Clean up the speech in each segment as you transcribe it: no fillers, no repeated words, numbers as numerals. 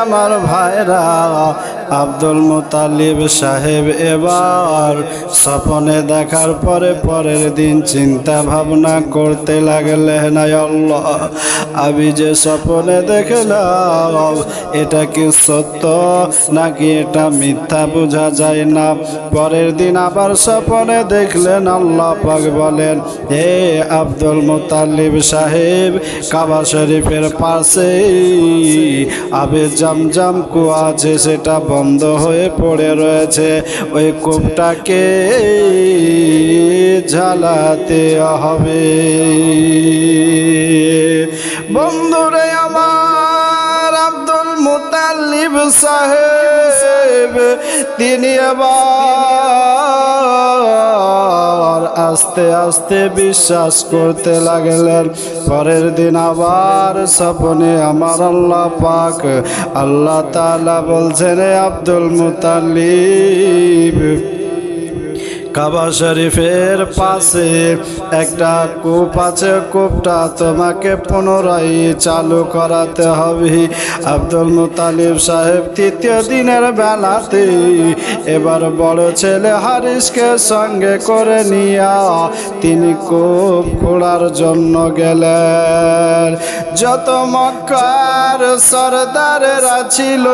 আমার ভাইরা, আব্দুল মুতালিব সাহেব এবার স্বপ্নে দেখার পরের দিন চিন্তা ভাবনা করতে লাগলেন, আল্লাহ আমি যে স্বপ্নে দেখলাম এটা কি সত্য নাকি এটা মিথ্যা বোঝা যায় না। পরের দিন আবার স্বপ্নে দেখলেন, আল্লাহ পাক বলেন, হে আব্দুল মুতালিব সাহেব, কাবা শরীফের পাশে আবে জামজাম কুয়া আছে, সেটা বন্ধ হয়ে পড়ে রয়েছে। ওই কূপটাকে ঝালাতে হবে। বন্ধুরে আমার, আব্দুল মুতালিব সাহেব তিনি আবার আস্তে আস্তে বিশ্বাস করতে লাগলেন। পরের দিন আবার স্বপ্নে আমার আল্লাহ পাক আল্লাহ তাআলা বলছেন, আব্দুল মুতালিব কাবা শরীফের পাশে একটা কূপ আছে, কূপটা তোমাকে পুনরায় চালু করাতে হবে। আব্দুল মুতালিব সাহেব তৃতীয় দিনের বেলাতে এবার বড় ছেলে হারিসকে সঙ্গে করে নিয়া তিনি কূপ খোঁড়ার জন্য গেলেন। যত মক্কার সরদারেরা ছিল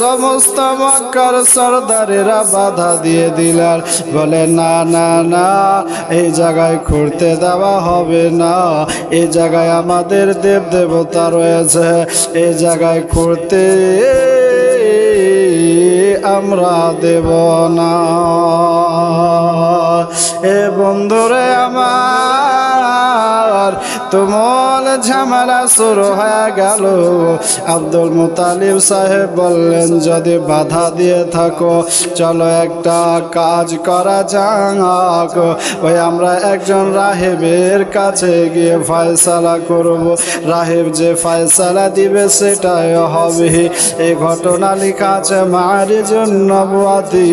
সমস্ত মক্কার সরদারেরা বাধা দিয়ে দিলেন, বলে না না না, এই জায়গায় খুঁড়তে দেওয়া হবে না, এই জায়গায় আমাদের দেব দেবতা রয়েছে, এই জায়গায় খুঁড়তে আমরা দেব না। এ বন্ধুরে আমার, তুমুল ঝামেলা শুরু হয়ে গেল। আব্দুল মুতালিব সাহেব বললেন, যদি বাধা দিয়ে থাকো চলো একটা কাজ করা যাক, ওই আমরা একজন রাহেবের কাছে গিয়ে ফয়সালা করব, রাহেব যে ফয়সালা দিবে সেটাই হবে। এই ঘটনা লেখা আছে মারিজুন নবুয়াতি,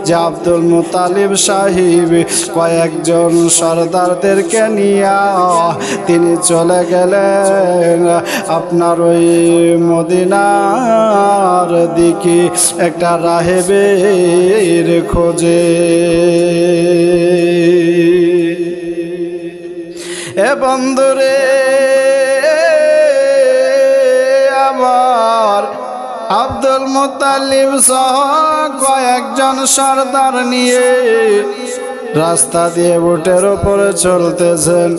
যে আব্দুল মুতালিব সাহেব কয়েকজন সরদারদেরকে নিয়ে তিনি চলে গেলেন আপনার ওই মদিনার দিকে একটা রাহেবের খোঁজে। এ বন্ধুরে আমার, আব্দুল মুতালিব সহ কয়েকজন সরদার নিয়ে রাস্তা দিয়ে উটের উপরে চলতেছেন।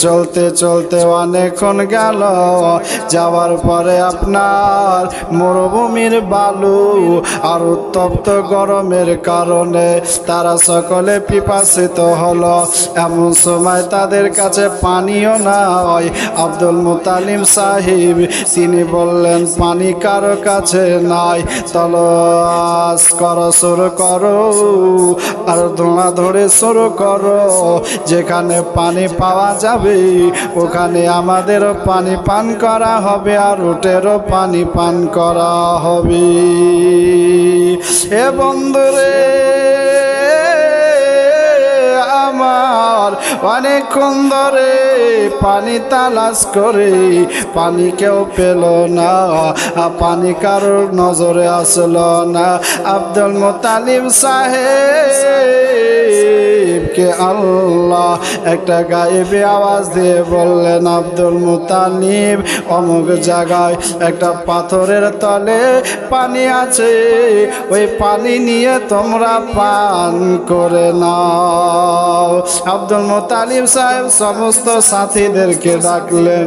চলতে চলতে অনেকক্ষণ গেল, যাওয়ার পরে আপনার মরুভূমির বালু আর উত্তপ্ত গরমের কারণে তারা সকলে পিপাসিত হলো। এমন সময় তাদের কাছে পানিও নাই। আব্দুল মুতালিব সাহেব তিনি বললেন, পানি কারো কাছে নাই, তলাশ করো, শুরু করো আর ধোঁয়া ধরে শুরু করো, যেখানে পানি পাওয়া যাবে ওখানে আমাদেরও পানি পান করা হবে আর উটেরও পানি পান করা হবে। এ বন্ধুরে আমার, অনেকক্ষণ ধরে পানি তালাশ করে পানি কেউ পেল না, পানি কারোর নজরে আসলো না। আব্দুল মুতালিব সাহেবকে আল্লাহ একটা গায়েবী আওয়াজ দিয়ে বললেন, আব্দুল মুতালিব অমুক জায়গায় একটা পাথরের তলে পানি আছে, ওই পানি নিয়ে তোমরা পান করে নাও। আব্দুল মুতালিব সাহেব সমস্ত সাথীদেরকে ডাকলেন।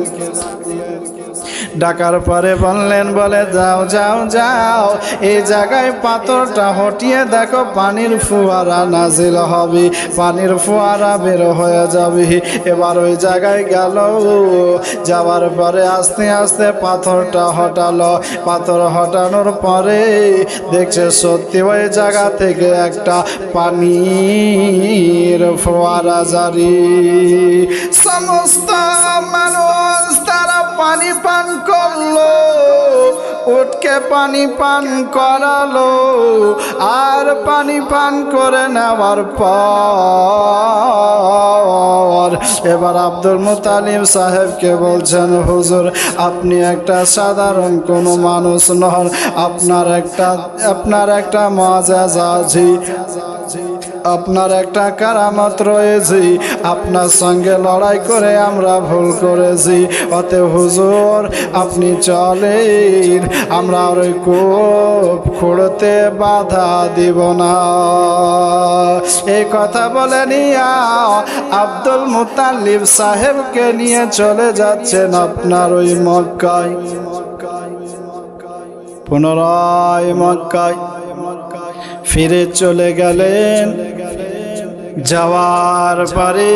ডাকার পরে বললেন, বলে যাও যাও যাও, এই জায়গায় পাথরটা হটিয়ে দেখো, পানির ফোয়ারা নাজিল হবে, পানির ফোয়ারা বের হয়ে যাবে। এবার ওই জায়গায় গেল, যাওয়ার পরে আস্তে আস্তে পাথরটা হটালো। পাথর হটানোর পরে দেখছে সত্যি ওই জায়গা থেকে একটা পানির ফোয়ারা জারি। সমস্ত মানুষ তারা পানি পান করলো, উটকে পানি পান করালো। আর পানি পান করে নেওয়ার পর এবার আব্দুল মুতালিব সাহেবকে বলছেন, হুজুর আপনি একটা সাধারণ কোনো মানুষ নন, আপনার একটা মুআজিজা আছে, আপনার একটা কারামত রয়েছে, আপনার সঙ্গে লড়াই করে আমরা ভুল করেছি, অতএব হুজুর আপনি চলেন, আমরা আর ওই কূপ খুঁড়তে বাধা দিব না। এই কথা বলে নিয়া আব্দুল মুতালিব সাহেবকে নিয়ে চলে যাচ্ছেন আপনার ওই মক্কায়। পুনরায় মক্কায় ফিরে চলে গেলেন। যাওয়ার পরে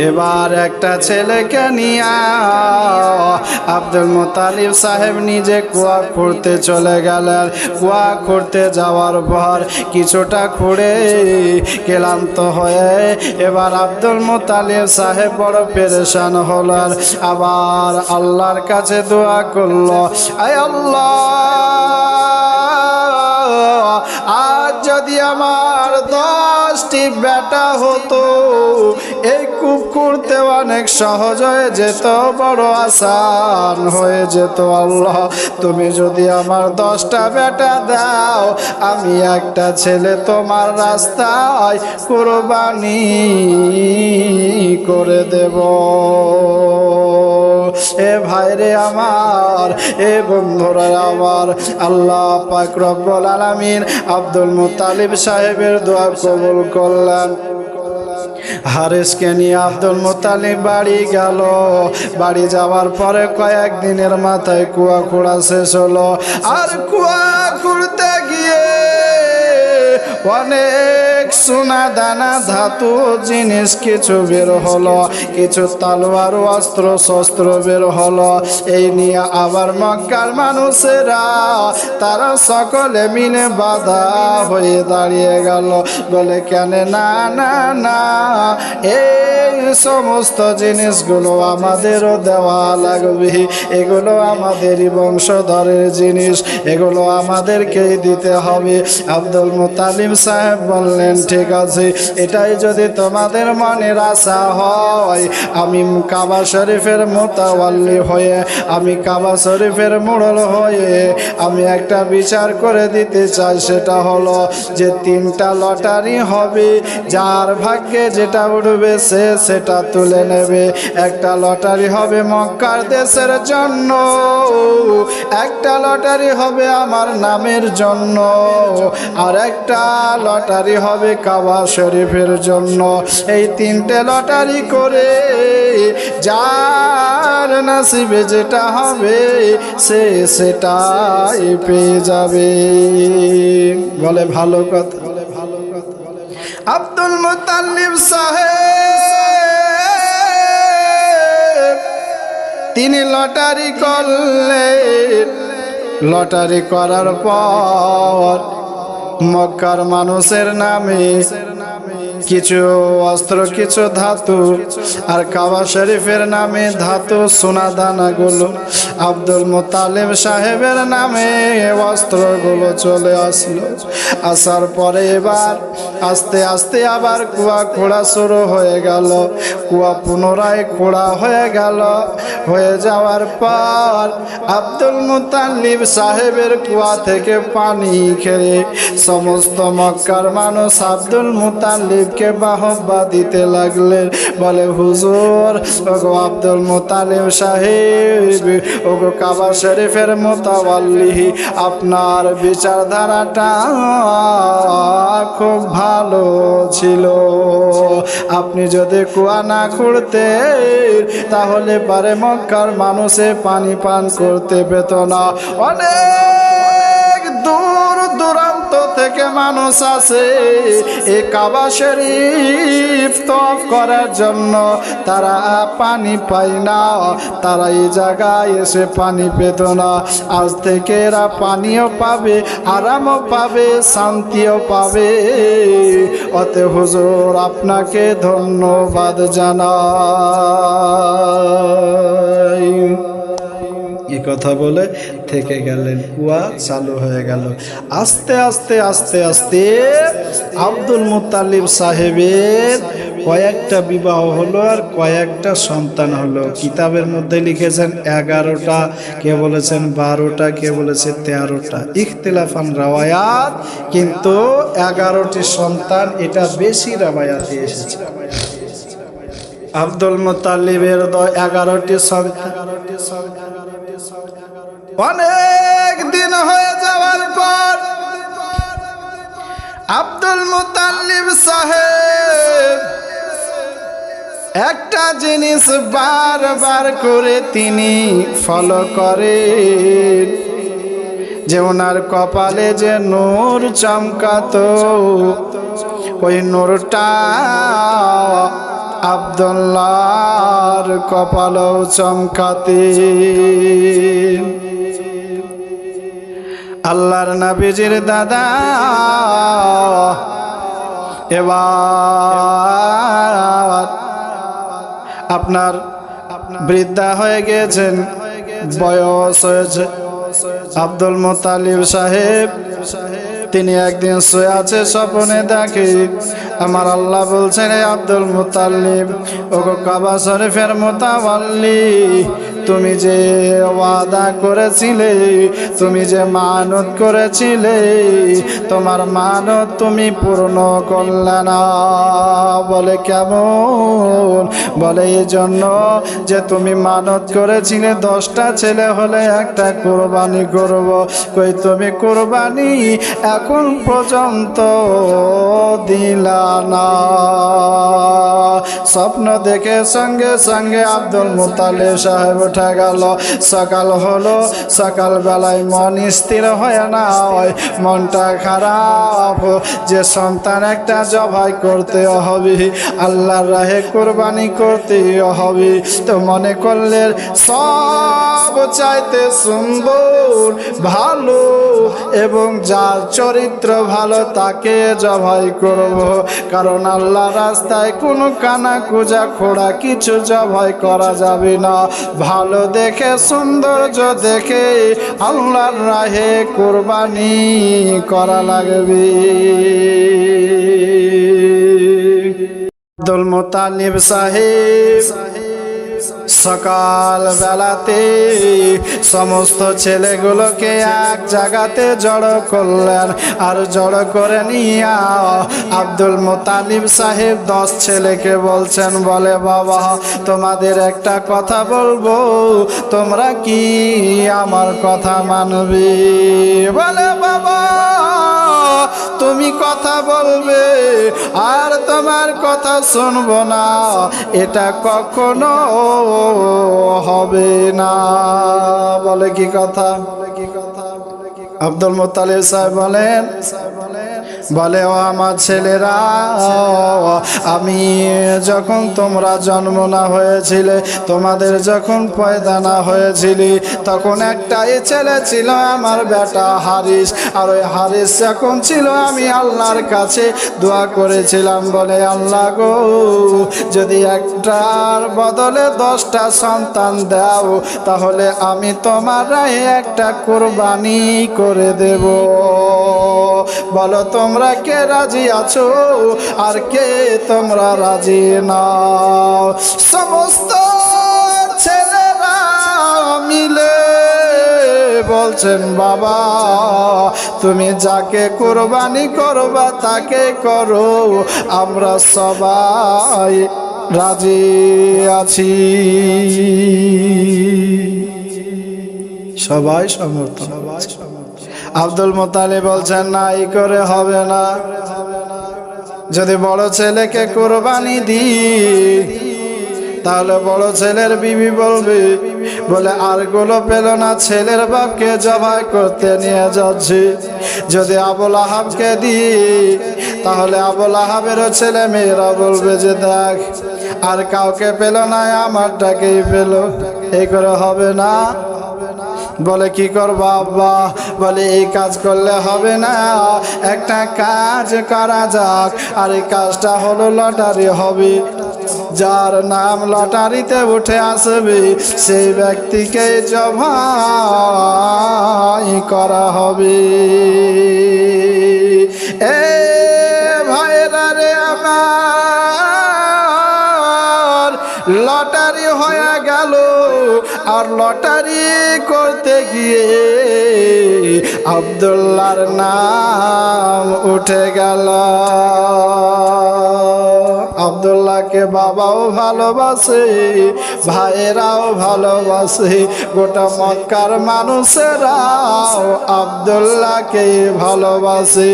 এবার একটা ছেলেকে নিয়ে আব্দুল মুতালিব সাহেব নিজে কুয়া খুঁড়তে চলে গেলেন। কুয়া খুঁড়তে যাওয়ার পর কিছুটা খুঁড়ে ক্লান্ত হয়ে এবার আব্দুল মুতালিব সাহেব বড় পেরেশান হলেন। আবার আল্লাহর কাছে দোয়া করলো, আয় আল্লাহ, আজ যদি আমার 10টি বেটা হতো, এই কূপ খুঁড়তে অনেক সহজ হয়ে যেত, বড় আসান হয়ে যেত। আল্লাহ তুমি যদি আমার 10টা বেটা দাও, আমি একটা ছেলে তোমার রাস্তায় কুরবানি করে দেব। এ ভাইরে আমার, এ বন্ধুরা আমার, আল্লাহ পাক রব্বুল আলামিন আব্দুল মুতালিব সাহেবের দোয়া কবুল করলেন। হারেসকে নিয়ে আব্দুল মুতালিব বাড়ি গেল। বাড়ি যাওয়ার পরে কয়েকদিনের মাথায় কুয়া খোঁড়া শেষ হলো। আর কুয়া খুঁড়তে গিয়ে অনেক সোনা দানা ধাতু জিনিস কিছু বের হলো, কিছু তলোয়ার অস্ত্র শস্ত্র বের হলো। এই নিয়ে আবার মক্কার মানুষেরা তারা সকলে মিলে বাধা হয়ে দাঁড়িয়ে গেল, বলে কেন না না না, এই সমস্ত জিনিসগুলো আমাদেরও দেওয়া লাগবে, এগুলো আমাদেরই বংশধরের জিনিস, এগুলো আমাদেরকেই দিতে হবে। আব্দুল মুতালিব সাহেব বললেন, ঠিক আছে, এটাই যদি তোমাদের মনের আশা হয়, আমি কাবা শরীফের মুতাওয়াল্লি হয়ে, আমি কাবা শরীফের মোড়ল হয়ে আমি একটা বিচার করে দিতে চাই। সেটা হলো যে 3টা লটারি হবে, যার ভাগ্যে যেটা উঠবে সে সেটা তুলে নেবে। একটা লটারি হবে মক্কার দেশের জন্য, একটা লটারি হবে আমার নামের জন্য, আর একটা লটারি হবে কাবা শরীফের জন্য। এই 3টে লটারি করে যার নসিবে যেটা হবে সে সেটাই পেয়ে যাবে। বলে ভালো কথা। আব্দুল মুতালিব সাহেব তিনি লটারি করলেন। লটারি করার পর মক্কার মানুষের নামে কিছু অস্ত্র, কিছু ধাতু, আর কাবা শরীফের নামে ধাতু সোনা দানাগুলো আব্দুল মুতালিব সাহেবের নামে অস্ত্রগুলো চলে আসলো। আসার পরে এবার আস্তে আস্তে আবার কুয়া খোঁড়া শুরু হয়ে গেল। কুয়া পুনরায় খোঁড়া হয়ে গেল। হয়ে যাওয়ার পর আব্দুল মুতালিব সাহেবের কুয়া থেকে পানি খেয়ে সমস্ত মক্কার মানুষ আব্দুল মুতালিবকে বাহবা দিতে লাগলেন। বলে হুজুর, ওগো আব্দুল মুতালিব সাহেব, ওগো কাবা শরীফের মুতাওয়াল্লি, আপনার বিচারধারাটা খুব ভালো ছিল। আপনি যদি কুয়া না খুঁড়তে তাহলে পারে মক্কার মানুষে পানি পান করতে পেত না। অনেক দূর দূরান্ত থেকে মানুষ আসে এই কাবা শরীফ তওয়াফ করার জন্য, তারা পানি পায় না, তারা এই জায়গায় এসে পানি পেত না। আজ থেকে এরা পানিও পাবে, আরামও পাবে, শান্তিও পাবে। অতএব হুজুর আপনাকে ধন্যবাদ জানাই। এ কথা বলে থেকে গেলেন। কুয়া চালু হয়ে গেল। আস্তে আস্তে আস্তে আস্তে আব্দুল মুত্তালিব সাহেবের কয়েকটা বিবাহ হলো আর কয়েকটা সন্তান হলো। কিতাবের মধ্যে লিখেছেন 11টা, কে বলেছেন 12টা, কে বলেছে 13টা, ইখতিলাফান রাওয়ায়াত, কিন্তু 11টি সন্তান, এটা বেশি রাওয়ায়াতে এসেছে। আব্দুল মুত্তালিবের 11টি সন্তান। অনেক দিন হয়ে যাওয়ার পর আব্দুল মুত্তালিব সাহেব একটা জিনিস বারবার করে তিনি ফলো করেন, যে ওনার কপালে যে নূর চমকাতো, ওই নূরটা আব্দুল্লাহর কপালেও চমকাতে। আল্লাহর নবীজির দাদা এবার আপনার বৃদ্ধা হয়ে গেছেন, বয়স হয়েছে। আব্দুল মুত্তালিব সাহেব তিনি একদিন শুয়ে আছে, স্বপ্নে দেখে আমার আল্লাহ বলছেন, আব্দুল মুত্তালিব, ওগো কাবা শরীফের মুতাওয়াল্লি, তুমি যে ওয়াদা করেছিলে, তুমি যে মানত করেছিলে, তোমার মানত তুমি পূর্ণ করলে না। বলে কেমন? বলে এই জন্য যে তুমি মানত করেছিলে 10টা ছেলে হলে একটা কোরবানি করব। কই তুমি কোরবানি এখন পর্যন্ত দিলা না। স্বপ্ন দেখে সঙ্গে সঙ্গে আব্দুল মুত্তালিব সাহেব উঠে গেল। সকাল হলো, সকাল বেলায় মন স্থির হয় না, মনটা খারাপ, যে সন্তান একটা জবাই করতে হবে, আল্লাহর রাহে কোরবানি করতে হবে। তো মনে করলেন সব চাইতে সুন্দর, ভালো এবং যার চরিত্র ভালো তাকে জবাই করব, কারণ আল্লাহ রাস্তায় কোনো কানা কুজা খোড়া কিছু জবাই করা যাবে না। ভালো দেখে, সৌন্দর্য দেখে আল্লাহর রাহে কোরবানি করা লাগবে। আব্দুল মুত্তালিব সাহেব সকাল বেলাতে সমস্ত ছেলেগুলোকে এক জায়গাতে জড়ো করলেন, আর জড়ো করে নিয়ে আব্দুল মুত্তালিব সাহেব 10 ছেলেকে বলছেন, বলে বাবা তোমাদের একটা কথা বলবো, তোমরা কি আমার কথা মানবে? বলে বাবা তুমি কথা বলবে আর তোমার কথা শুনবো না, এটা কখনো হবে না। বলে কি কথা? আব্দুল মুত্তালিব সাহেব বলেন, বলে ও আমার ছেলেরা, আমি যখন তোমরা জন্ম না হয়েছিলে, তোমাদের যখন পয়দা না হয়েছিলি, তখন একটাই ছেলে ছিল আমার বেটা হারিস, আর ওই হারিস যখন ছিল আমি আল্লাহর কাছে দোয়া করেছিলাম, বলে আল্লাহ গো যদি একটার বদলে 10টা সন্তান দাও, তাহলে আমি তোমার একটা কোরবানি করে দেব। বলো তোমরা কে রাজি আছো আর কে তোমরা রাজি নাও? সমস্ত ছেলেরা মিলে বলছেন বাবা তুমি যাকে কোরবানি করবা তাকে করো, আমরা সবাই রাজি আছি। সবাই সমর্থন। আব্দুল মুত্তালিব বলছেন না, এই করে হবে না, যদি বড় ছেলেকে কোরবানি দিই তাহলে বড় ছেলের বিবি বলবে, বলে আরগুলো পেল না, ছেলের বাপকে জবাই করতে নিয়ে যাচ্ছি। যদি আবুল আহাবকে দিই তাহলে আবুল আহাবেরও ছেলে মেয়েরা বলবে যে দেখ আর কাউকে পেল না, আমারটাকেই পেল, এই করে হবে না। বলে কি করবো আব্বা? বলে এই কাজ করলে হবে না, একটা কাজ করা যাক, আর এই কাজটা হলো লটারি হবে। যার নাম লটারিতে উঠে আসবে সেই ব্যক্তিকে জবাই করা হবে। এ ভাইরা রে আমার, লটারি হয়ে গেল, আর লটারি করতে গিয়ে আব্দুল্লাহর নাম উঠে গেল। আব্দুল্লাহকে বাবাও ভালোবাসে, ভাইয়েরাও ভালোবাসে, গোটা মক্কার মানুষেরাও আব্দুল্লাহকে ভালোবাসে।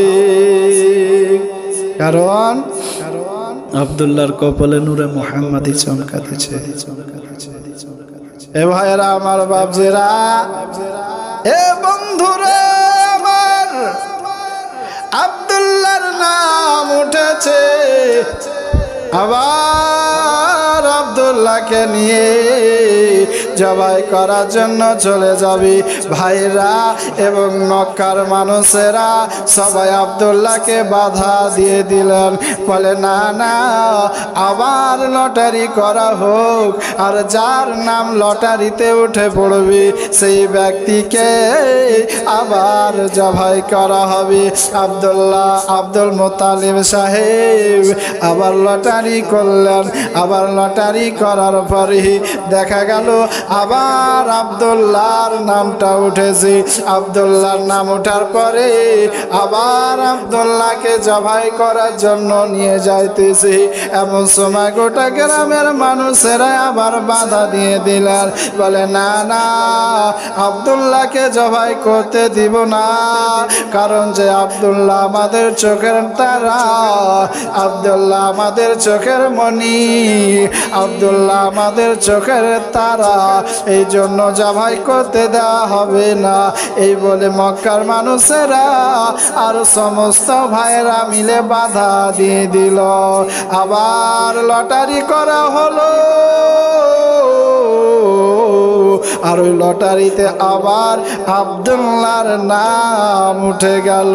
কারণ আব্দুল্লাহর কপালে নূরে মুহাম্মাদি চমকাতেছে। এ ভাইয়েরা আমার, বাপজিরা, এ বন্ধুরা আমার, আব্দুল্লাহর নাম উঠেছে। আবার আব্দুল্লাহকে নিয়ে জবাই করার জন্য চলে যাবি। ভাইরা এবং মক্কার মানুষেরা সবাই আব্দুল্লাহকে বাধা দিয়ে দিলেন, বলে না না, আবার লটারি করা হোক, আর যার নাম লটারিতে উঠে পড়বে সেই ব্যক্তিকে আবার জবাই করা হবে। আব্দুল মুত্তালিব সাহেব আবার লটারি করলেন। আবার লটারি করার পরে দেখা গেল আবার আব্দুল্লাহর নামটা উঠেছে। আব্দুল্লাহর নাম ওঠার পরে আবার আব্দুল্লাহকে জবাই করার জন্য নিয়ে যাইতেছে। এমন সময় গোটা গ্রামের মানুষেরা আবার বাধা দিয়ে দিলেন, বলে না না, আব্দুল্লাহকে জবাই করতে দিব না, কারণ যে আব্দুল্লাহ আমাদের চোখের তারা, আব্দুল্লাহ আমাদের চোখের মণি, আব্দুল্লাহ আমাদের চোখের তারা, এই জন্য জবাই করতে দেওয়া হবে না। এই বলে মক্কার মানুষেরা আর সমস্ত ভাইয়েরা মিলে বাধা দিয়ে দিল। আবার লটারি করা হলো, আর ওই লটারিতে আবার আব্দুল্লাহর নাম উঠে গেল।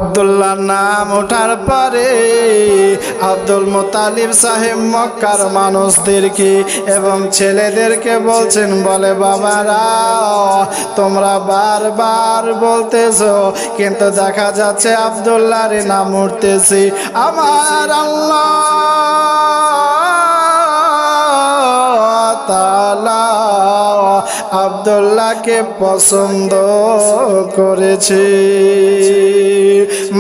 আব্দুল্লাহর নাম ওঠার পরে আব্দুল মুত্তালিব সাহেব মক্কার মানুষদেরকে এবং ছেলেদেরকে বলছেন, বলে বাবারা, তোমরা বারবার বলতেছো কিন্তু দেখা যাচ্ছে আব্দুল্লাহর নাম উঠতেছে। আমার আল্লাহ তাআলা আব্দুল্লাহকে পছন্দ করেছে।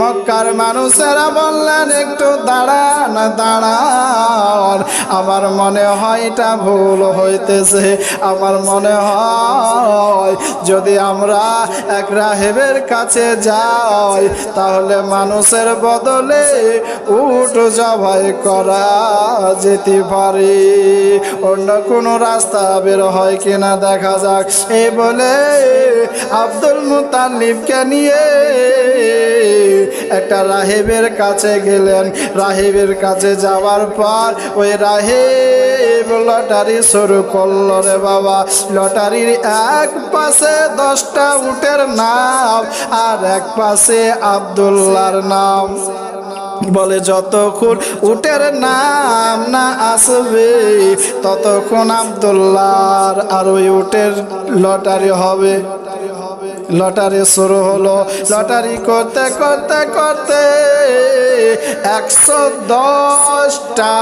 মক্কার মানুষেরা বললেন, একটু দাঁড়ান দাঁড়ান, আমার মনে হয় এটা ভুল হইতেছে। আমার মনে হয় যদি আমরা এক রাহেবের কাছে যাই তাহলে মানুষের বদলে উট জবাই করা যেতে পারে, অন্য কোনো রাস্তা বের হয় কিনা দেখা যাক। এই বলে আব্দুল মুত্তালিবকে নিয়ে একটা রাহেবের কাছে গেলেন। রাহেবের কাছে যাওয়ার পর ওই রাহেব লটারি শুরু করল। রে বাবা, লটারির এক পাশে 10টা উটের নাম আর এক পাশে আব্দুল্লাহর নাম। বলে যতক্ষণ উটের নাম না আসবে ততক্ষণ আব্দুল্লাহর আর ওই উটের লটারি হবে। লটারি শুরু হলো। লটারি করতে করতে করতে 110টা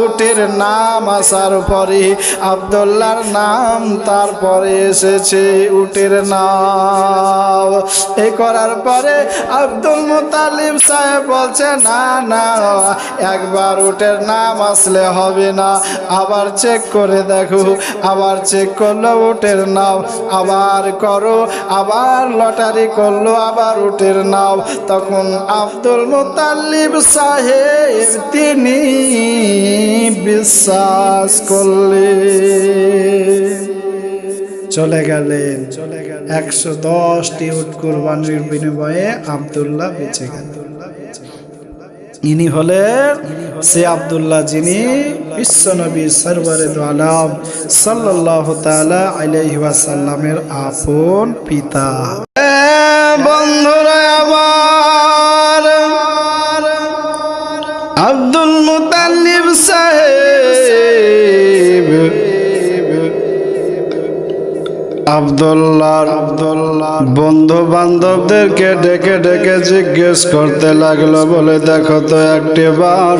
উটের নাম আসার পরে আব্দুল্লাহর নাম তারপরে এসেছে উটের নাম। এই করার পরে আব্দুল মুত্তালিব সাহেব বলছে, না না, একবার উটের নাম আসলে হবে না, আবার চেক করে দেখো। আবার চেক করলো উটের নাম, আবার করো, আবার লটারি করলো, আবার উটের নাম। তখন আব্দুল মুত্তালিব সাহেব তিনি বিশ্বাস করলেন, চলে গেলেন। 110টি উট কুরবানির বিনিময়ে আব্দুল্লাহ বেঁচে গেল। ইনি হলেন সে আব্দুল্লাহ যিনি বিশ্বনবী সরওয়ারে দু আলম সাল্লাল্লাহু তাআলা আলাইহি ওয়াসাল্লামের আপন পিতা। বন্ধুরা আমার, আব্দুল মুতাল্লিব সাহেব আব্দুল্লাহর বন্ধু বান্ধবদেরকে ডেকে ডেকে জিজ্ঞেস করতে লাগলো, বলে দেখো তো একটিবার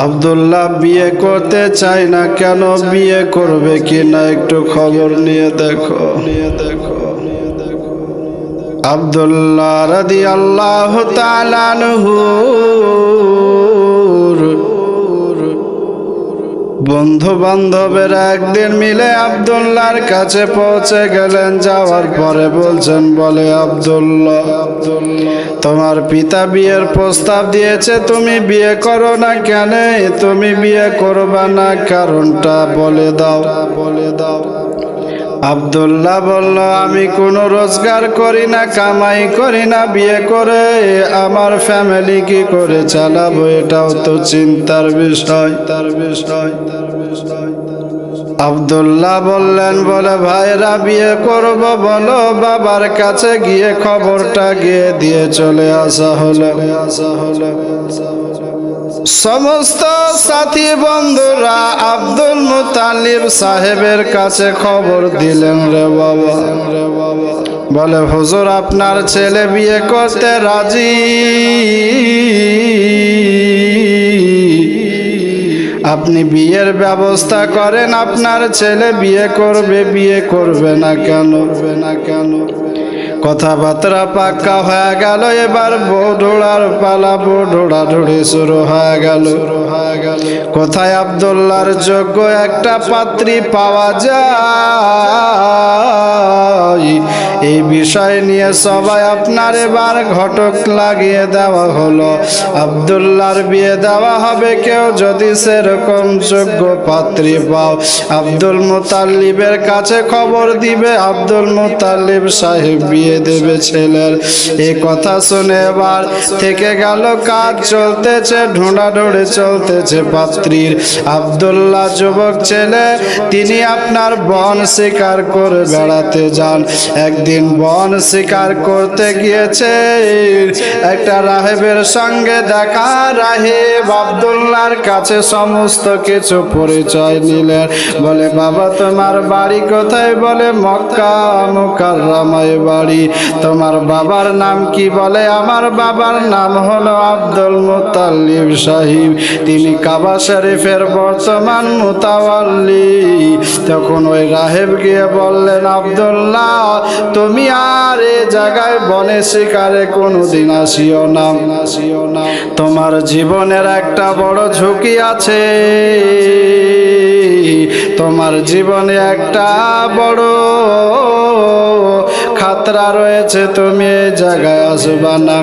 আব্দুল্লাহ বিয়ে করতে চায় না কেন, বিয়ে করবে কিনা একটু খবর নিয়ে দেখো। আব্দুল্লাহ রাদিয়াল্লাহু তাআলা আনহু বন্ধু বান্ধবেরা একদিন মিলে আব্দুল্লাহর কাছে পৌঁছে গেলেন। যাওয়ার পরে বলছেন, বলে আব্দুল্লাহ, তোমার পিতা বিয়ের প্রস্তাব দিয়েছে, তুমি বিয়ে করো না কেন? তুমি বিয়ে করবা না, কারণটা বলে দাও। আব্দুল্লাহ বলল, আমি কোনো রোজগার করি না, কামাই করি না, বিয়ে করে আমার ফ্যামিলি কি করে চালাবো, এটাও তো চিন্তার বিষয়। আব্দুল্লাহ বললেন, বলে ভাইরা বিয়ে করব, বলো বাবার কাছে গিয়ে খবরটা গিয়ে দিয়ে চলে আসা হলো। সমস্ত সাথী বন্ধুরা আব্দুল মুতাল্লিব সাহেবের কাছে খবর দিলেন, রে বাবা, বলে হুজুর আপনার ছেলে বিয়ে করতে রাজি, আপনি বিয়ের ব্যবস্থা করেন, আপনার ছেলে বিয়ে করবে না কেন? কথাবার্তা পাক্কা হয়ে গেল। এবার বউ ঢোড়ার পালা, বউ ঢোড়াঢুড়ি শুরু হয়ে গেল। কোথায় আব্দুল্লাহর যোগ্য একটা পাত্রী পাওয়া যায়, এই বিষয় নিয়ে সবাই আপনার এবার ঘটক লাগিয়ে দেওয়া হলো। আব্দুল্লাহর বিয়ে দেওয়া হবে, কেউ যদি সেরকম যোগ্য পাত্রী পাও আব্দুল মুতাল্লিবের কাছে খবর দিবে, আব্দুল মুতাল্লিব সাহেব বিয়ে দেবে ছেলের। এই কথা শুনে এবার থেকে গেল কাজ চলতেছে, ঢোঁড়াঢোড়ি চলতেছে পাত্রীর। আব্দুল্লাহ যুবক ছেলে, তিনি আপনার বন শিকার করে বেড়াতে যান। একদিন বন শিকার করতে গিয়েছে, একটা রাহেবের সঙ্গে দেখা। রাহেব আব্দুল্লাহর কাছে সমস্ত কিছু পরিচয় নিলেন। বলে বাবা তোমার বাড়ি কোথায়? বলে মক্কা মুকাররমায় বাড়ি। তোমার বাবার নাম কি? বলে আমার বাবার নাম হলো আব্দুল মুতাল্লিব সাহেব, তিনি কাবা শরীফের বর্তমান মুতাওয়াল্লি। তখন ওই রাহেব গিয়ে বললেন, আব্দুল্লাহ তুমি আর এ জায়গায় বনে শিকারে কোনোদিন আসিও না, তোমার জীবনের একটা বড় ঝুঁকি আছে, তোমার জীবনে একটা বড় খাতরা রয়েছে, তুমি এই জায়গায় আসবা না।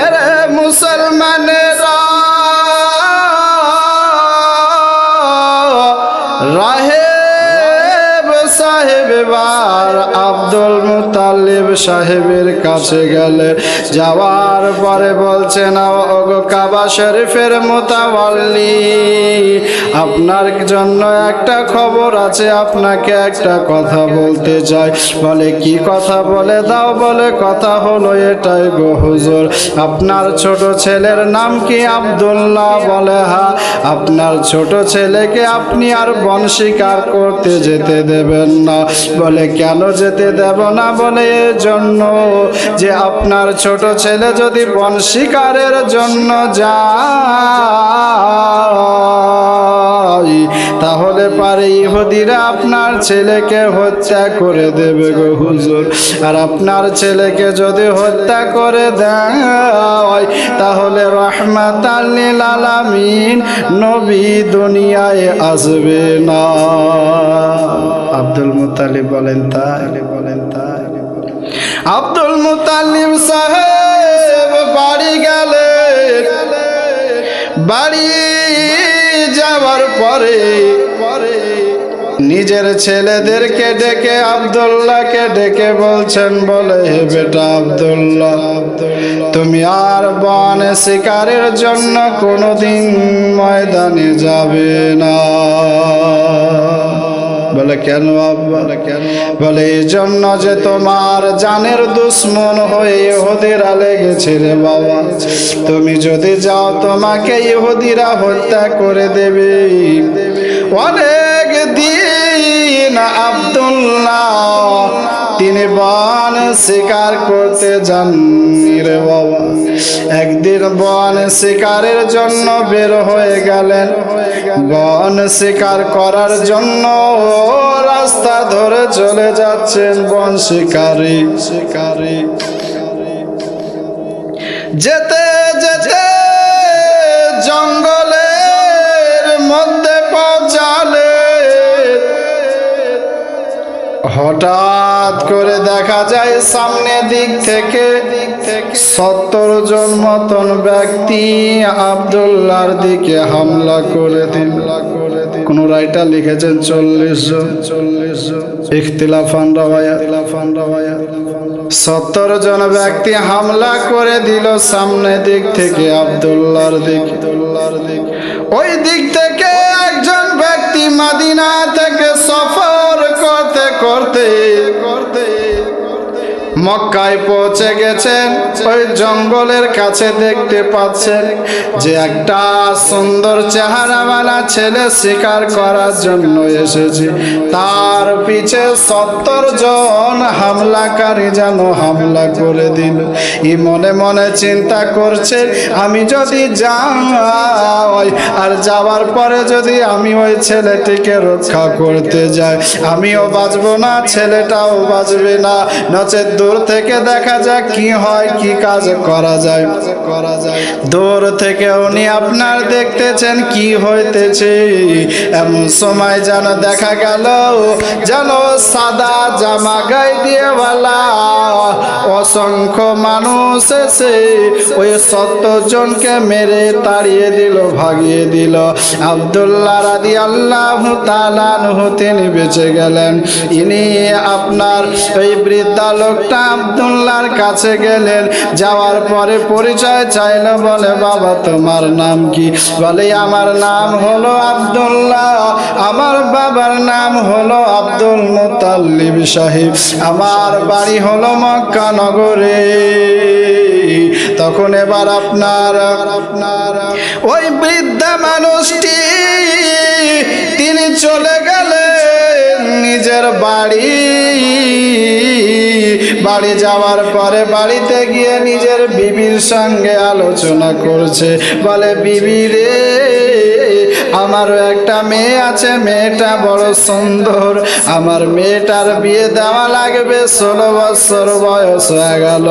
এরে মুসলমানেরা, রাহেব সাহেব এবার আব্দুল মুতাল্লিব সাহেবের কাছে গেলে, যাওয়ার পরে বলছেন, ওগো কাবা শরীফের মুতাওয়াল্লি, আপনার জন্য একটা খবর আছে, আপনাকে একটা কথা বলতে চাই। বলে কি কথা? বলে দাও। বলে কথা হলো এটাই গো হুজুর, আপনার ছোট ছেলের নাম কি? আব্দুল্লাহ। বলে হ্যাঁ। আপনার ছোট ছেলেকে আপনি আর বন শিকার করতে যেতে দেবেন না। বলে কেন যেতে দেব না? বলে এর জন্য যে আপনার ছোট ছেলে যদি বন শিকারের জন্য যায়, তাহলে পারে ইহুদিরা আপনার ছেলেকে হত্যা করে দেবে গো হুজুর। আর আপনার ছেলেকে যদি হত্যা করে দেয়, তাহলে রাহমাতাল লিল আলামিন নবী দুনিয়ায় আসবে না। আব্দুল মুতাল্লিব বলেন তাই। আব্দুল মুতাল্লিব সাহেব বাড়ি গেলেন। বাড়ি যাওয়ার পরে নিজের ছেলেদেরকে ডেকে আব্দুল্লাহকে ডেকে বলছেন, বলে হে বেটা আব্দুল্লাহ, তুমি আর বনে শিকারের জন্য কোনোদিন ময়দানে যাবে না। বলে কেন আব্বা? বলে এই জন্য যে তোমার জানের দুশ্মন হয়ে ইহুদিরা লেগেছে রে বাবা। তুমি যদি যাও তোমাকে ইহুদিরা হত্যা করে দেবে। অনেক দিন আব্দুল্লাহ তিনি বন শিকার করতে যান রে বাবা। একদিন বন শিকারের জন্য বের হয়ে গেলেন। বন শিকার করার জন্য রাস্তা ধরে চলে যাচ্ছেন বন শিকারী। যেতে যেতে জঙ্গলের মধ্যে পৌঁছালে হঠাৎ করে দেখা যায় সামনে দিক থেকে 70 জন মতন ব্যক্তি আব্দুল্লাহর দিকে হামলা করে দিল। কোন রাইটার লিখেছেন 40 জন, ইখতিলাফান রাওয়ায়া 70 জন ব্যক্তি হামলা করে দিল সামনে দিক থেকে আব্দুল্লাহর দিকে। ওই দিক থেকে একজন ব্যক্তি মদিনা থেকে সফর করতে করতে মক্কায় পৌঁছে গেছেন। ওই জঙ্গলের কাছে দেখতে পাচ্ছেন যে একটা সুন্দর চেহারাওয়ালা ছেলে শিকার করার জন্য এসেছে। তার পিছে 70 জন হামলাকারী যেন হামলা করে দিল। ই মনে মনে চিন্তা করছে, আমি যদি যাই আর যাওয়ার পরে যদি আমি ওই ছেলেটিকে রক্ষা করতে যাই, আমিও বাঁচবো না, ছেলেটাও বাঁচবে না। নচেত দূর থেকে দেখা যাক কি হয়, কি কাজ করা যায়। দূর থেকে উনি আপনার দেখতেছেন কি হইতেছে। এমন সময় যেন দেখা গেল যেন সাদা জামা গায়ে দিয়েওয়ালা অসংখ্য মানুষ এসে ওই 70 জনকে মেরে তাড়িয়ে দিল, ভাগিয়ে দিল। আব্দুল্লাহ রাদিয়াল্লাহু তাআলা আনহু তিনি বেঁচে গেলেন। ইনি আপনার ওই বৃদ্ধা লোকটা আব্দুল্লাহর কাছে গেলেন। যাওয়ার পরে পরিচয় চাইল। বলে বাবা তোমার নাম কি? বলে আমার নাম হলো আব্দুল্লাহ, আমার বাবার নাম হলো আব্দুল মুতাল্লিব সাহেব, আমার বাড়ি হলো মক্কা নগরে। তখন এবার আপনার ওই বৃদ্ধা মানুষটি তিনি চলে গেলেন নিজের বাড়ি। বাড়ি যাওয়ার পরে বাড়িতে গিয়ে নিজের বিবির সঙ্গে আলোচনা করছে। বলে বিবি রে, আমারও একটা মেয়ে আছে, মেয়েটা বড় সুন্দর, আমার মেয়েটার বিয়ে দেওয়া লাগবে। 16 বছর বয়স হয়ে গেল,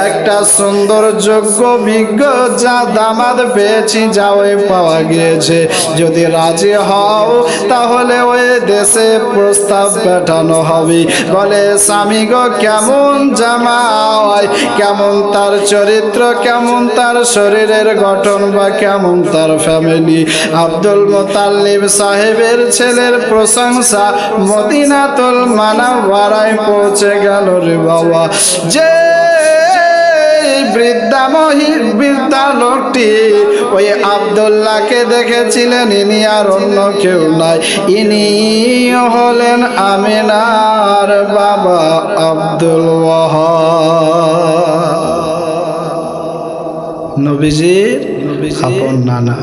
একটা সুন্দর যোগ্য বিজ্ঞ যা দামাদ পেয়েছি, যাওয়াই পাওয়া গিয়েছে। যদি রাজি হও তাহলে ওই দেশে প্রস্তাব পাঠানো হবে। বলে স্বামী গো, কেমন জামাই, কেমন তার চরিত্র, কেমন তার শরীরের গঠন বা কেমন তার ফ্যামিলি? আব্দুল মুতাল্লিব সাহেবের ছেলের প্রশংসা মদিনাতুল মুনাওয়ারায় পৌঁছে গেল রে বাবা। যে বৃদ্ধা লোকটি ওই আব্দুল্লাহকে দেখেছিলেন, ইনি আর অন্য কেউ নাই, ইনি হলেন আমিনার বাবা আব্দুল ওয়াহাব, নবীজির আপন নানা।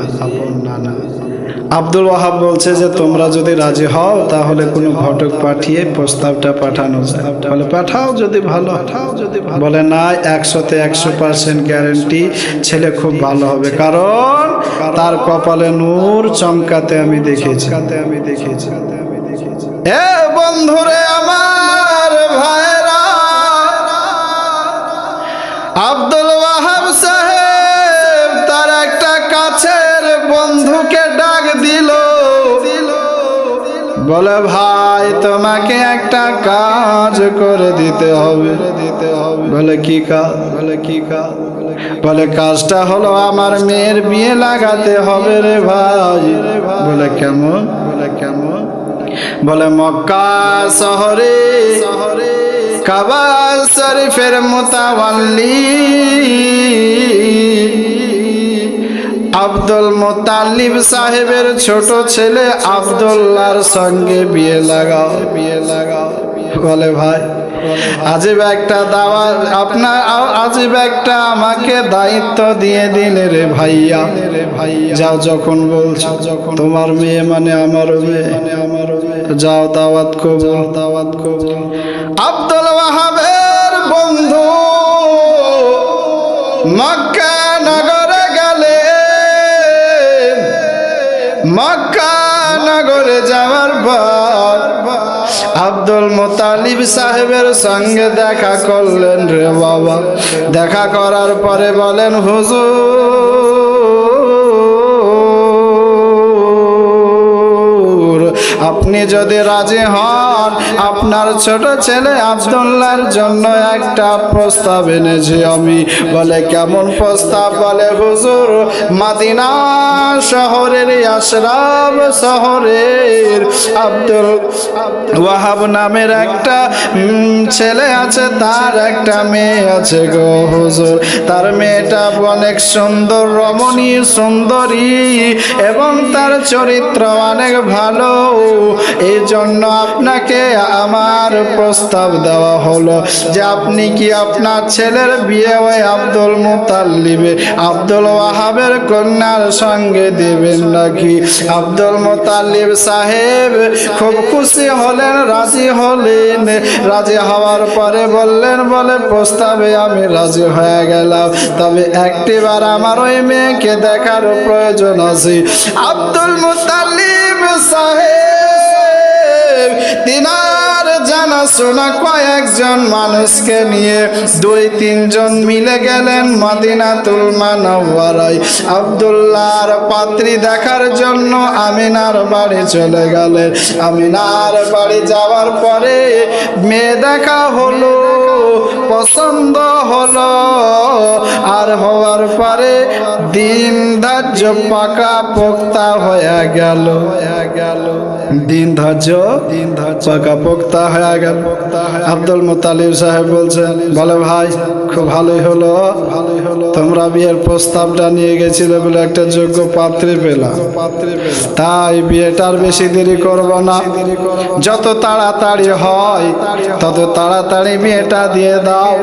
আব্দুল ওয়াহাব বলছে যে তোমরা যদি রাজি হও তাহলে কোনো ঘটক পাঠিয়ে প্রস্তাবটা পাঠানো যায়। বলে পাঠাও যদি ভালো। বলে না, 100-তে 100% গ্যারেন্টি, ছেলে খুব ভালো হবে, কারণ তার কপালে নূর চমকাতে আমি দেখেছি। এ বন্ধুরে আমার ভাইরা, আব্দুল ওয়াহাব সাহেব তার একটা কাছের বন্ধুকে ডাক দিল। বলে ভাই তোমাকে একটা কাজ করে দিতে হবে। বলে কি কাজ? বলে কাজটা হলো আমার মেয়ের বিয়ে লাগাতে হবে রে ভাই। বলে কেমন? বলে মক্কা শহরে কাবা শরীফের মুতাওয়াল্লি আব্দুল মুতাল্লিব সাহেবের ছোট ছেলে আব্দুল্লাহর সঙ্গে বিয়ে লাগাও। বলে ভাই আজিব একটা দাওয়াত, আপনার আজিব একটা আমাকে দায়িত্ব দিয়ে দিলে রে ভাইয়া। যাও, যখন বলছো তোমার মেয়ে মানে আমার মেয়ে, যাও দাওয়াত কবুল। আব্দুল ওয়াহাবের বন্ধু মক্কা নগরে গেলেন। মক্কা নগরে যাওয়ার পর আব্দুল মুতালিব সাহেবের সঙ্গে দেখা করলেন রে বাবা। দেখা করার পরে বলেন, হুজুর আপনি যদি রাজি হন, আপনার ছোট ছেলে আব্দুল্লাহর জন্য একটা প্রস্তাব এনেছি আমি। বলে কেমন প্রস্তাব? বলে হুজুর মদিনা শহরের আশরাফ শহরের আব্দুল ওয়াহাব নামের একটা ছেলে আছে, তার একটা মেয়ে আছে গো হুজুর। তার মেয়েটা অনেক সুন্দর, রমণী সুন্দরী, এবং তার চরিত্র অনেক ভালো। এই জন্য আপনাকে আমার প্রস্তাব দেওয়া হলো যে আপনি কি আপনার ছেলের বিয়ে ওই আব্দুল মুতাল্লিবে আব্দুল ওয়াহাবের কন্যার সঙ্গে দেবেন নাকি? আব্দুল মুতাল্লিব সাহেব খুব খুশি হলেন, রাজি হলেন। রাজি হওয়ার পরে বললেন, বলে প্রস্তাবে আমি রাজি হয়ে গেলাম, তবে একটিবার আমার ওই মেয়েকে দেখার প্রয়োজন আছে। আব্দুল মুতাল্লিব সাহেব তিনার জানাশোনা কয়েকজন মানুষকে নিয়ে 2-3 জন মিলে গেলেন মদিনাতুল মুনাওয়ারায় আব্দুল্লাহর পাত্রী দেখার জন্য। আমিনার বাড়ি চলে গেলেন। আমিনার বাড়ি যাওয়ার পরে মেয়ে দেখা হলো, পছন্দ হলো, আর হওয়ার পরে দিন ধার্য পাকা পোক্তা হয়ে গেল। দিন ধার্য পাকা পোক্তা হয়ে গেল। আব্দুল মুতালিব সাহেব বলছেন, বলে ভাই খুব ভালোই হলো, তোমরা বিয়ের প্রস্তাবটা নিয়ে গেছিলে বলে একটা যোগ্য পাত্রী পেলাম, তাই বিয়েটার বেশি দেরি করব না। যত তাড়াতাড়ি হয় তত তাড়াতাড়ি বিয়েটা দিয়ে দাও,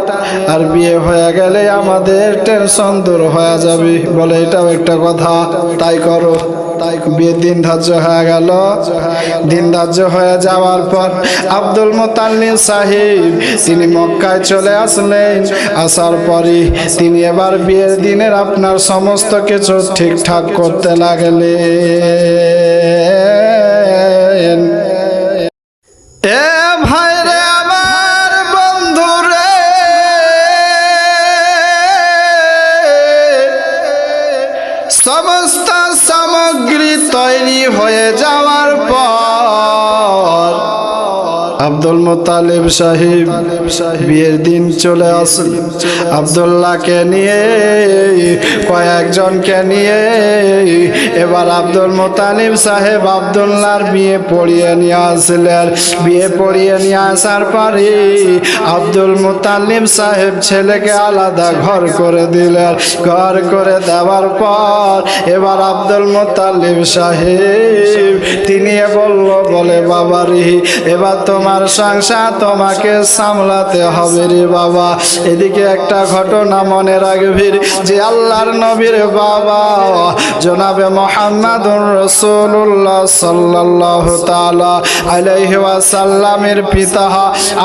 আর বিয়ে হয়ে গেলে আমাদের টেনশন দূর হয়ে যাবে। বলে এটাও একটা কথা, তাই করো। তাই বিয়ের দিন ধার্য হয়ে গেল। দিন ধার্য হয়ে যাওয়ার পর আব্দুল মুতাল্লিব সাহেব তিনি মক্কায় চলে আসলেন। আসার পরে তিনি এবার বিয়ের দিনের আপনার সমস্ত কিছু ঠিকঠাক করতে লাগলেন। এ ভাই রে, আমার বন্ধু রে, সমস্ত সামগ্রী তৈরি হয়ে যাওয়ার পর আব্দুল মুতালিব সাহেব বিয়ের দিন চলে আসলেন। আব্দুল্লাহকে নিয়ে, কয়েকজনকে নিয়ে এবার আব্দুল মুতালিব সাহেব আব্দুল্লাহর বিয়ে পড়িয়ে নিয়ে আসলেন। বিয়ে পড়িয়ে নিয়ে আসার পরে আব্দুল মুতালিব সাহেব ছেলেকে আলাদা ঘর করে দিলেন। ঘর করে দেওয়ার পর এবার আব্দুল মুতালিব সাহেব তিনি বলে বাবা রে, এবার তোমার সংসার তোমাকে সামলাতে হবে রে বাবা। এদিকে একটা ঘটনা মনে রাখবি যে আল্লাহর নবীর বাবা জনাবে মুহাম্মাদুর রাসূলুল্লাহ সাল্লাল্লাহু তাআলা আলাইহি ওয়াসাল্লামের পিতা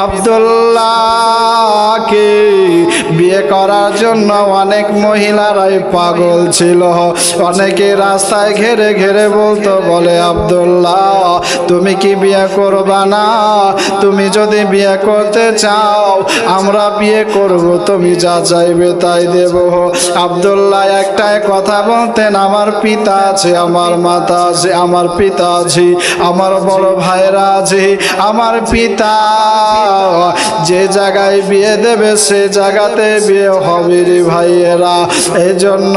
আব্দুল্লাহকে বিয়ে করার জন্য অনেক মহিলারাই পাগল ছিল। অনেকে রাস্তায় ঘেরে ঘেরে বলতো, বলে আব্দুল্লাহ তুমি কি বিয়ে করবা না? তুমি যদি বিয়ে করতে চাও আমরা বিয়ে করব, তুমি যা চাইবে তাই দেব। আব্দুল্লাহ একটাই কথা বলতেন, আমার পিতা আছে, আমার মাতা আছে, আমার পিতা আছে, আমার বড় ভাইরা আছে, আমার পিতা যে জায়গায় বিয়ে দেবে সে জায়গাতে বিয়ে হবে রে ভাইয়েরা। এই জন্য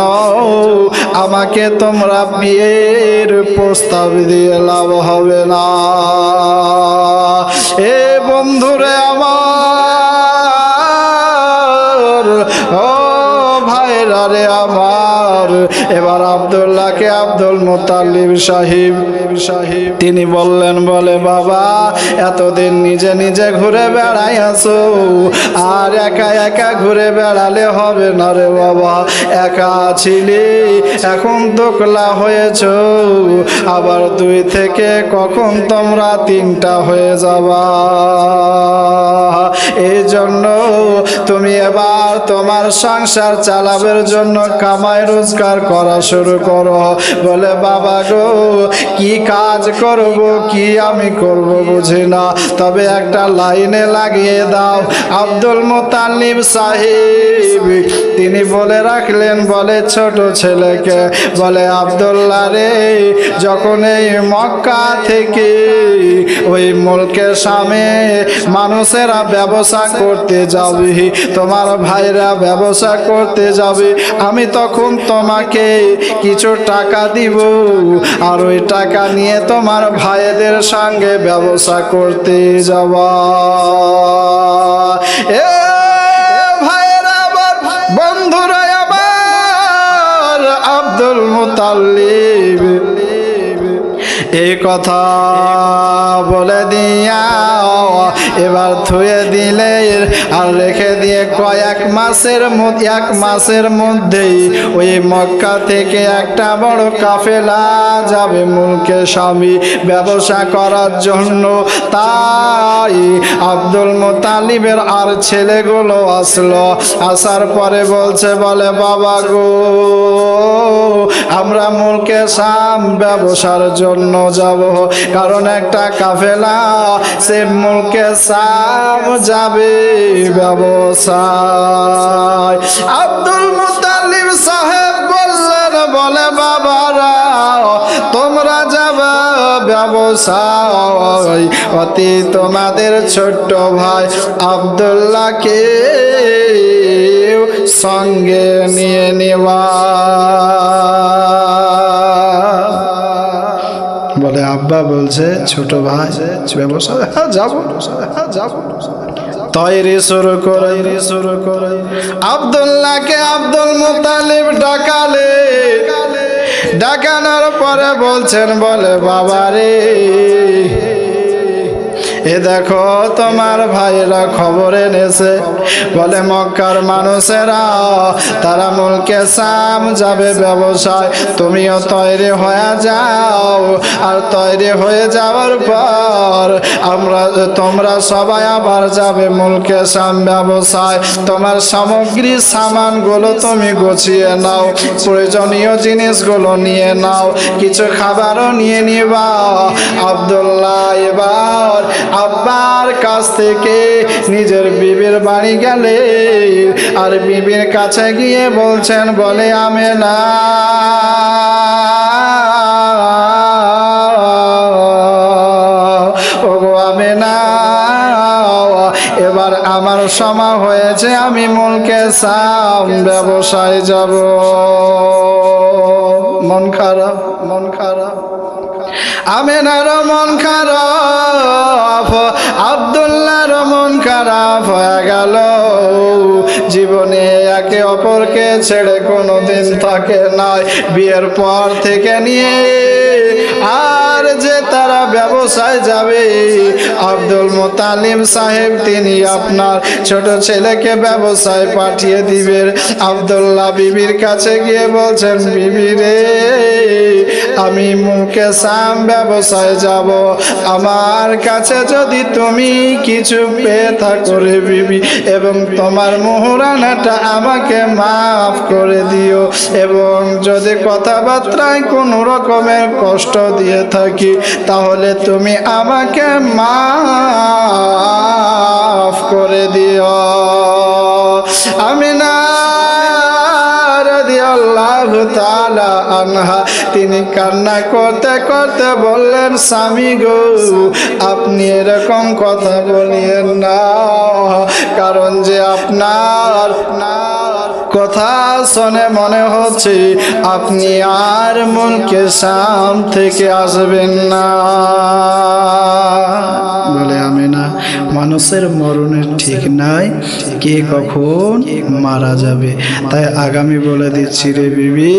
আমাকে তোমরা বিয়ের প্রস্তাব দিয়ে লাভ হবে না। এ বন্ধুরে আমার, ও ভাইরা রে আমার, এবার আব্দুল্লাহকে আব্দুল মুতাল্লিব সাহেব তিনি বললেন, বলে বাবা এতদিন নিজে নিজে ঘুরে বেড়াইয়াছো, আর একা একা ঘুরে বেড়ালে হবে না রে বাবা। একা ছিলি, এখন দোকলা হয়েছ, আবার 2 থেকে কখন তোমরা 3টা হয়ে যাবা। এই জন্য তুমি এবার তোমার সংসার চালাবার জন্য কামাই রোজগার করা শুরু করো। বলে বাবা গো কি কাজ করব, কি আমি করব বুঝি না, তবে একটা লাইনে লাগিয়ে দাও। আব্দুল মুতাল্লিব সাহেব তিনি বলে রাখলেন, বলে ছোট ছেলেকে, বলে আব্দুল্লাহ রে, যখন এই মক্কা থেকে ওই মুলকের সামনে মানুষেরা ব্যবসা করতে যাবে, তোমার ভাইরা ব্যবসা করতে যাবে, আমি তখন তোমাকে কিছু টাকা দিব, আর ওই টাকা নিয়ে তোমার ভাইদের সঙ্গে ব্যবসা করতে যাবা। এ ভাইরা আবার বন্ধুরা আবার আব্দুল মুতাল্লিব এই কথা বলে দিয়া এবার থুয়ে দিলে আর রেখে দিয়ে কয়েক মাসের মধ্যেই ওই মক্কা থেকে একটা বড় কাফেলা যাবে মুলকে স্বামী ব্যবসা করার জন্য। তাই আব্দুল মুতাল্লিবের আর ছেলেগুলো আসলো, আসার পরে বলছে, বলে বাবা গো আমরা মুলকে শাম ব্যবসার জন্য যাব, কারণ একটা কাফেলা সে মুলকে শাম যাবে ব্যবসায়। আব্দুল মুতাল্লিব সাহেব বললেন, বলে বাবারা তোমরা যাবে ব্যবসায়, অতি তোমাদের ছোট্ট ভাই আব্দুল্লাহকে সঙ্গে নিয়ে নেওয়া। বলে আব্বা বলছে ছোট ভাই ব্যবসা, যাবো যাবো, তৈরি শুরু করে আব্দুল্লাহকে আব্দুল মুতাল্লিব ডাকালে, ডাকানোর পরে বলছেন, বলে বাবা রে এ দেখো তোমার ভাইরা খবর এনেছে, বলে মক্কার মানুষেরা তারা মুলকে শাম যাবে ব্যবসায়, তুমিও তৈরি হয়ে যাও, আর তৈরি হয়ে যাওয়ার পর তোমরা সবাই আবার যাবে মুলকে শাম ব্যবসায়। তোমার সামগ্রী সামানগুলো তুমি গুছিয়ে নাও, প্রয়োজনীয় জিনিসগুলো নিয়ে নাও, কিছু খাবারও নিয়ে নিবা। আব্দুল্লাহ এবার আব্বার কাছ থেকে নিজের বিবির বাড়ি গেলে, আর বিবির কাছে গিয়ে বলছেন, বলে আমেনা ওগো আমেনা, এবার আমার সময় হয়েছে, আমি মুলকে শাম ব্যবসায় যাব। মন খারাপ আমেনার মন খারাপ, আব্দুল্লাহর মন খারাপ হয়ে গেল। জীবনে একে অপরকে ছেড়ে কোনোদিন থাকে নাই, বিয়ের পর থেকে নিয়ে আর যে তারা ব্যবসায় যাবে। আব্দুল মুতাল্লিব সাহেব তিনি আপনার ছোট ছেলেকে ব্যবসায় পাঠিয়ে দিবেন। আব্দুল্লাহ বিবির কাছে গিয়ে বলছেন, বিবি রে আমি মুলকে শাম ব্যবসায় যাব, আমার কাছে যদি তুমি কিছু পেয়ে থাকো রে বিবি, এবং তোমার মোহরানাটা আমাকে মাফ করে দিও, এবং যদি কথাবার্তায় কোনো রকমের কষ্ট দিয়ে থাকি তাহলে তুমি আমাকে মাফ করে দিও। আমিনা রাদিয়াল্লাহু তাআলা আনহা তিনি কান্না করতে করতে বললেন, স্বামী গো আপনি এরকম কথা বলিয়েন না, কারণ যে আপনার কথা শুনে মনে হচ্ছে আপনি আর মুলকে শাম থেকে আসবেন না। বলে আমিনা মানুষের মরণের ঠিক নাই, কে কখন মারা যাবে। তাই আগামী বলে দিচ্ছি রে বিবি,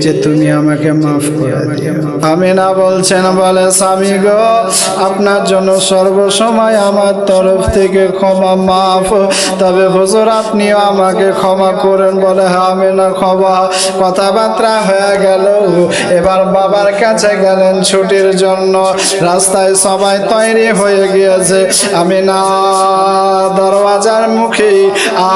যে তুমি আমাকে মাফ করে দিও। আমিনা বলছেন, বলে স্বামী গো, আপনার জন্য সর্বসময় আমার তরফ থেকে ক্ষমা মাফ, তবে হুজুর আপনিও আমাকে ক্ষমা করেন। বলে হ্যাঁ আমিনা ক্ষমা। কথাবার্তা হয়ে গেল। এবার বাবার কাছে গেলেন ছুটির জন্য। রাস্তায় সবাই তৈরি হয়ে গিয়েছে, আমিনা দরওয়াজার মুখে,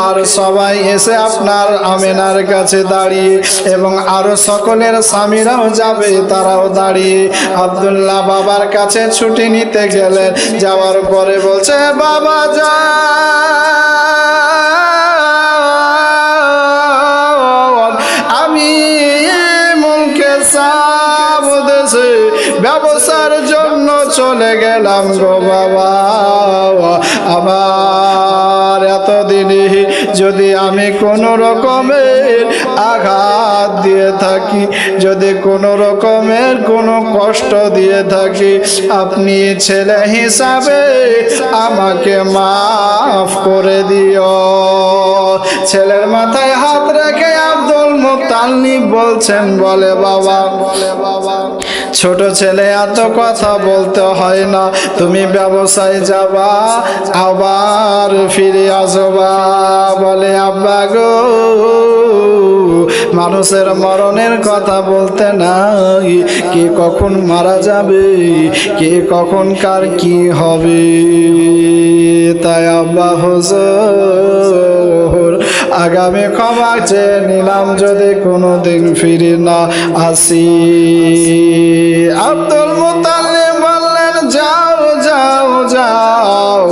আর সবাই এসে আপনার আমিনার কাছে দাঁড়িয়ে, এবং আরো সকলের স্বামীরাও যাবে, তারাও দাঁড়িয়ে। আব্দুল্লাহ বাবার কাছে ছুটি নিতে গেলেন। যাওয়ার পরে বলছে, বাবা যা আমি মুখে সাব দেশে ব্যবসার জন্য চলে গেলাম গো বাবা। আবার এতদিনে যদি আমি কোনো রকমের আঘাত দিয়ে থাকি, যদি কোনো রকমের কোনো কষ্ট দিয়ে থাকি, আপনি ছেলে হিসাবে আমাকে মাফ করে দিও। ছেলের মাথায় হাত রেখে আব্দুল মুত্তালিব বলছেন, বলে বাবা ছোট ছেলে এত কথা বলতে হয় না, তুমি ব্যবসায় যাবা আবার ফিরে আসবা। বলে আব্বা গো, মানুষের মরণের কথা বলতে নাই, কে কখন মারা যাবে, কে কখন কার কি হবে। তাই আব্বা হুজুর আগামী ক্ষমা চেয়ে নিলাম, যদি কোনোদিন ফিরে না আসি। আব্দুল মুত্তালিব বললেন, যাও যাও যাও,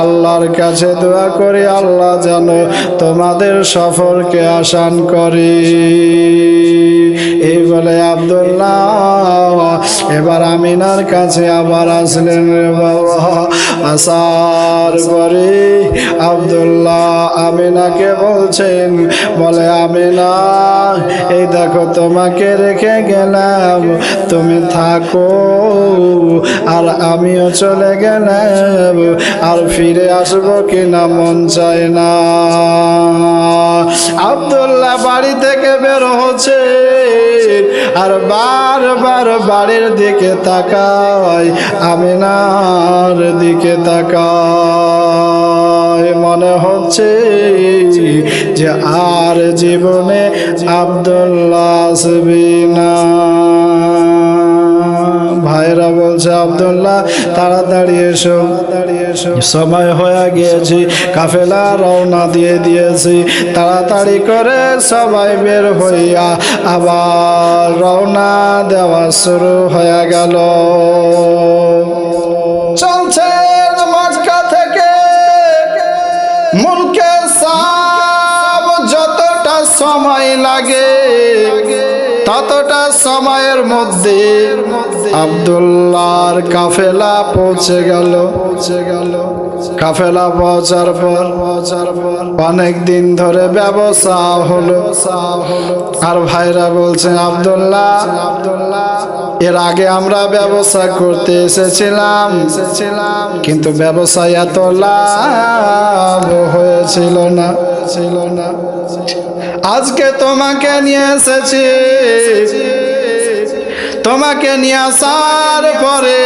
আল্লাহর কাছে দোয়া করি আল্লাহ যেন তোমাদের সফরকে আসান করে। এই বলে আব্দুল্লাহ এবার আমিনার কাছে আবার আসলেন রে বাবা। আসার পরে আব্দুল্লাহ আমিনাকে বলছেন, বলে আমিনা এই দেখো তোমাকে রেখে গেলাম, তুমি থাকো, আর আমিও চলে গেলাম, আর ফিরে আসবো কিনা মন চায় না। আব্দুল্লাহ বাড়ি থেকে বের হচ্ছে, আর বারবার বাড়ির দিকে তাকায়, আমিনার দিকে তাকায়। মনে হচ্ছে যে আর জীবনে আব্দুল্লাহ আসবে না। ভাইরা বলছে, আব্দুল্লাহ তাড়াতাড়ি এসো, সময় হয়ে গিয়েছে, কাফেলা রওনা দিয়ে দিয়েছি। তাড়াতাড়ি করে সবাই বের হইয়া আবার রওনা দেওয়া শুরু হয়ে গেল। চলছে মক্কা থেকে মুলকে সাব, যতটা সময় লাগে ততটা সময়ের মধ্যে আব্দুল্লাহর কাফেলা পৌঁছে গেল। কাফেলা পৌঁছার পর অনেক দিন ধরে ব্যবসা হলো। আর ভাইরা বলছেন, আব্দুল্লাহ এর আগে আমরা ব্যবসা করতে এসেছিলাম, কিন্তু ব্যবসায় এত লাভ হয়েছিল না। আজকে তোমাকে নিয়ে এসেছি, তোমাকে নিয়ে আসার পরে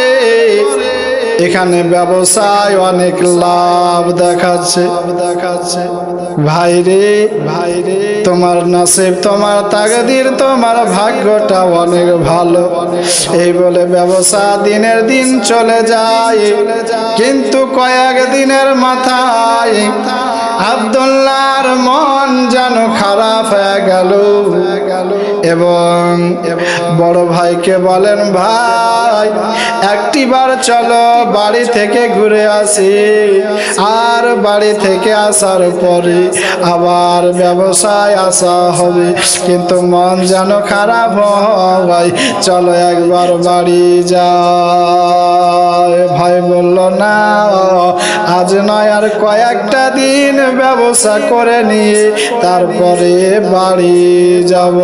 এখানে ব্যবসায় অনেক লাভ দেখাচ্ছে। ভাইরে তোমার নসিব, তোমার তাকদীর, তোমার ভাগ্যটা অনেক ভালো। এই বলে ব্যবসা দিনের দিন চলে যায়, কিন্তু কয়েক দিনের মাথায় আব্দুল্লাহর মন যেন খারাপ হয়ে গেল, এবং বড় ভাইকে বলেন, ভাই একটিবার চলো বাড়ি থেকে ঘুরে আসি, আর বাড়ি থেকে আসার পরে আবার ব্যবসায় আসা হবে, কিন্তু মন যেন খারাপ হয়, চলো একবার বাড়ি যাই। ভাই বলল, না আজ নয়, আর কয়েকটা দিন ব্যবসা করে নিয়ে তারপরে বাড়ি যাব।